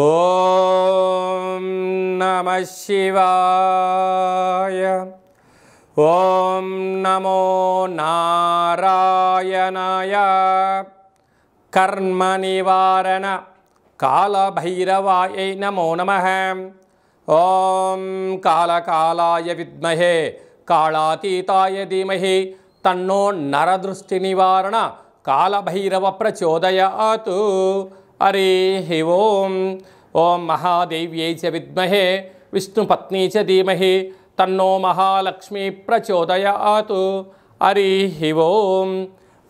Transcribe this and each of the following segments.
ఓం నమః శివాయ. ఓం నమో నారాయణాయ. కర్మ నివారణ కాళభైరవాయ నమో నమః. ఓం కాళకాలాయ విద్మహే కాళాతీతాయ ధీమహి తన్నో నరదృష్టి నివారణ కాళభైరవ ప్రచోదయాత్. హరి ఓం. ఓం మహాదేవ్యై చ విద్మహే విష్ణుపత్నీ చ ధీమహి తన్నో మహాలక్ష్మి ప్రచోదయాత్. హరి ఓం.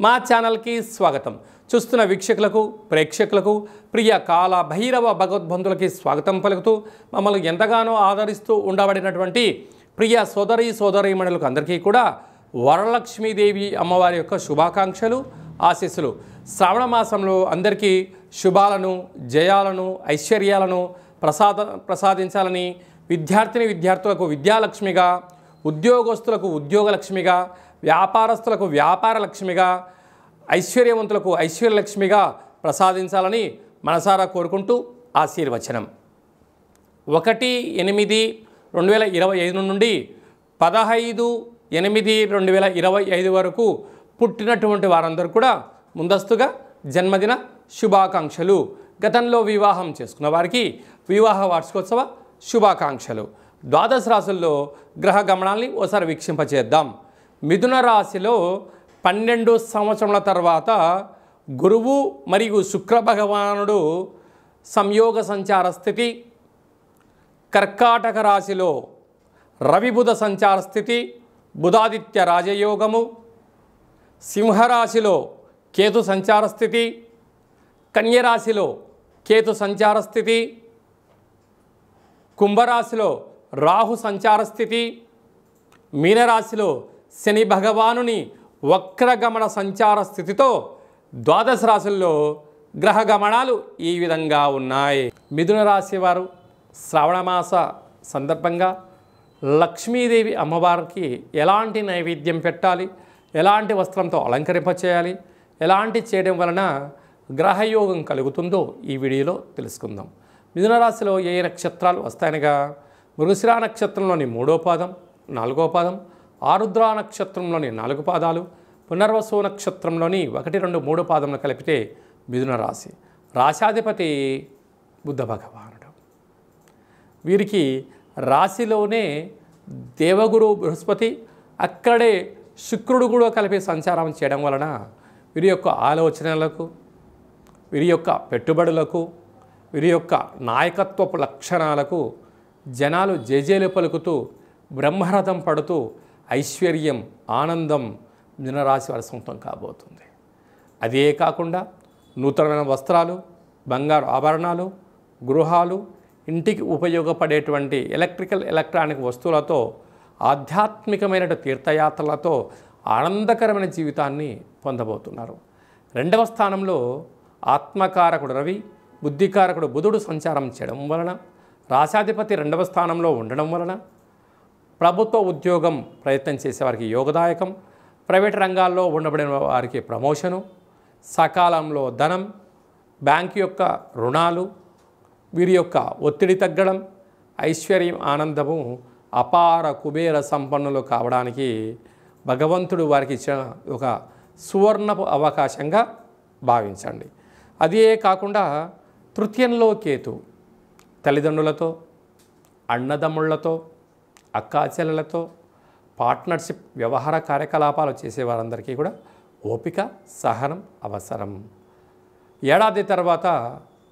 మా ఛానల్కి స్వాగతం. చూస్తున్న వీక్షకులకు ప్రేక్షకులకు ప్రియ కాళభైరవ భగవద్బంధులకి స్వాగతం పలుకుతూ మమ్మల్ని ఎంతగానో ఆదరిస్తూ ఉండబడినటువంటి ప్రియ సోదరీమణులకు అందరికీ కూడా వరలక్ష్మీదేవి అమ్మవారి యొక్క శుభాకాంక్షలు ఆశీస్సులు. శ్రావణ మాసంలో అందరికీ శుభాలను జయాలను ఐశ్వర్యాలను ప్రసాదించాలని విద్యార్థులకు విద్యాలక్ష్మిగా, ఉద్యోగస్తులకు ఉద్యోగలక్ష్మిగా, వ్యాపారస్తులకు వ్యాపారలక్ష్మిగా, ఐశ్వర్యవంతులకు ఐశ్వర్యలక్ష్మిగా ప్రసాదించాలని మనసారా కోరుకుంటూ ఆశీర్వచనం. 1/8/2025 నుండి 15/8/2025 వరకు పుట్టినటువంటి వారందరూ కూడా ముందస్తుగా జన్మదిన శుభాకాంక్షలు. గతంలో వివాహం చేసుకున్న వారికి వివాహ వార్షికోత్సవ శుభాకాంక్షలు. ద్వాదశ రాశుల్లో గ్రహ గమనాల్ని ఓసారి వీక్షింపచేద్దాం. మిథున రాశిలో 12 సంవత్సరముల తర్వాత గురువు మరియు శుక్ర భగవానుడు సంయోగ సంచార స్థితి. కర్కాటక రాశిలో రవిబుధ సంచార స్థితి, బుధాదిత్య రాజయోగము. సింహరాశిలో కేతు సంచార స్థితి, కన్యరాశిలో కేతు సంచార స్థితి, కుంభరాశిలో రాహు సంచార స్థితి, మీనరాశిలో శని భగవానుని వక్రగమన సంచార స్థితితో ద్వాదశ రాశుల్లో గ్రహ గమనాలు ఈ విధంగా ఉన్నాయి. మిథున రాశి వారు శ్రావణమాస సందర్భంగా లక్ష్మీదేవి అమ్మవారికి ఎలాంటి నైవేద్యం పెట్టాలి, ఎలాంటి వస్త్రంతో అలంకరింపచేయాలి, ఎలాంటి చేయడం వలన గ్రహయోగం కలుగుతుందో ఈ వీడియోలో తెలుసుకుందాం. మిథున రాశిలో ఏ నక్షత్రాలు వస్తాయనగా మృగశిర నక్షత్రంలోని 3వ పాదం, 4వ పాదం, ఆరుద్ర నక్షత్రంలోని 4 పాదాలు, పునర్వసు నక్షత్రంలోని 1, 2, 3 పాదములు కలిపితే మిథున రాశి. రాశాధిపతి బుద్ధ భగవానుడు. వీరికి రాశిలోనే దేవగురు బృహస్పతి, అక్కడే శుక్రుడు కూడా కలిపి సంచారం చేయడం వలన వీరి యొక్క ఆలోచనలకు, వీరి యొక్క పెట్టుబడులకు, వీరి యొక్క నాయకత్వపు లక్షణాలకు జనాలు జేజేలు పలుకుతూ బ్రహ్మరథం పడుతూ ఐశ్వర్యం ఆనందం మిథునరాశి వారి సొంతం కాబోతుంది. అదే కాకుండా నూతనమైన వస్త్రాలు, బంగారు ఆభరణాలు, గృహాలు, ఇంటికి ఉపయోగపడేటువంటి ఎలక్ట్రానిక్ వస్తువులతో, ఆధ్యాత్మికమైన తీర్థయాత్రలతో ఆనందకరమైన జీవితాన్ని పొందబోతున్నారు. 2వ స్థానంలో ఆత్మకారకుడు రవి, బుద్ధికారకుడు బుధుడు సంచారం చేయడం వలన, రాశాధిపతి 2వ స్థానంలో ఉండడం వలన ప్రభుత్వ ఉద్యోగం ప్రయత్నం చేసేవారికి యోగదాయకం, ప్రైవేట్ రంగాల్లో ఉండబడిన వారికి ప్రమోషను, సకాలంలో ధనం, బ్యాంకు యొక్క రుణాలు, వీరి యొక్క ఒత్తిడి తగ్గడం, ఐశ్వర్యం ఆనందము, అపార కుబేర సంపన్నులు కావడానికి భగవంతుడు వారికి ఇచ్చిన ఒక సువర్ణపు అవకాశంగా భావించండి. అదే కాకుండా తృతీయంలో కేతు తల్లిదండ్రులతో, అన్నదమ్ముళ్లతో, అక్కాచెల్లెలతో పార్ట్నర్షిప్ వ్యవహార కార్యకలాపాలు చేసేవారందరికీ కూడా ఓపిక సహనం అవసరం. ఏడాది తర్వాత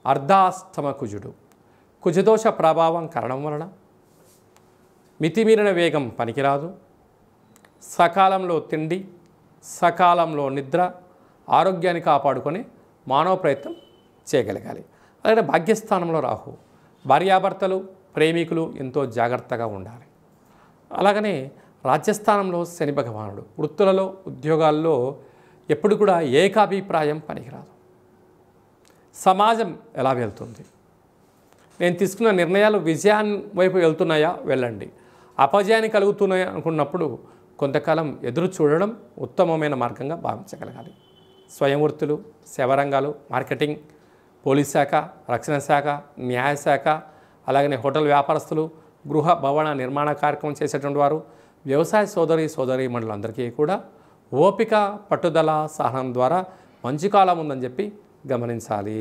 అర్ధాష్టమ కుజుడు, కుజదోష ప్రభావం కారణం వలన మితిమీరిన వేగం పనికిరాదు. సకాలంలో తిండి, సకాలంలో నిద్ర, ఆరోగ్యాన్ని కాపాడుకొని మానవ ప్రయత్నం చేయగలగాలి. అలాగే భాగ్యస్థానంలో రాహు, భార్యాభర్తలు ప్రేమికులు ఎంతో జాగ్రత్తగా ఉండాలి. అలాగనే రాజ్యస్థానంలో శని భగవానుడు, వృత్తులలో ఉద్యోగాల్లో ఎప్పుడు కూడా ఏకాభిప్రాయం పనికిరాదు. సమాజం ఎలా వెళ్తుంది, నేను తీసుకున్న నిర్ణయాలు విజయాన్ని వైపు వెళ్తున్నాయా, వెళ్ళండి. అపజయాన్ని కలుగుతున్నాయా అనుకున్నప్పుడు కొంతకాలం ఎదురు చూడడం ఉత్తమమైన మార్గంగా భావించగలగాలి. స్వయం వృత్తులు, సేవారంగాలు, మార్కెటింగ్, పోలీస్ శాఖ, రక్షణ శాఖ, న్యాయశాఖ, అలాగనే హోటల్ వ్యాపారస్తులు, గృహ భవన నిర్మాణ కార్యక్రమం చేసేటువంటి వారు, వ్యవసాయ సోదరీమణులందరికీ కూడా ఓపిక, పట్టుదల, సహనం ద్వారా మంచి కాలం ఉందని చెప్పి గమనించాలి.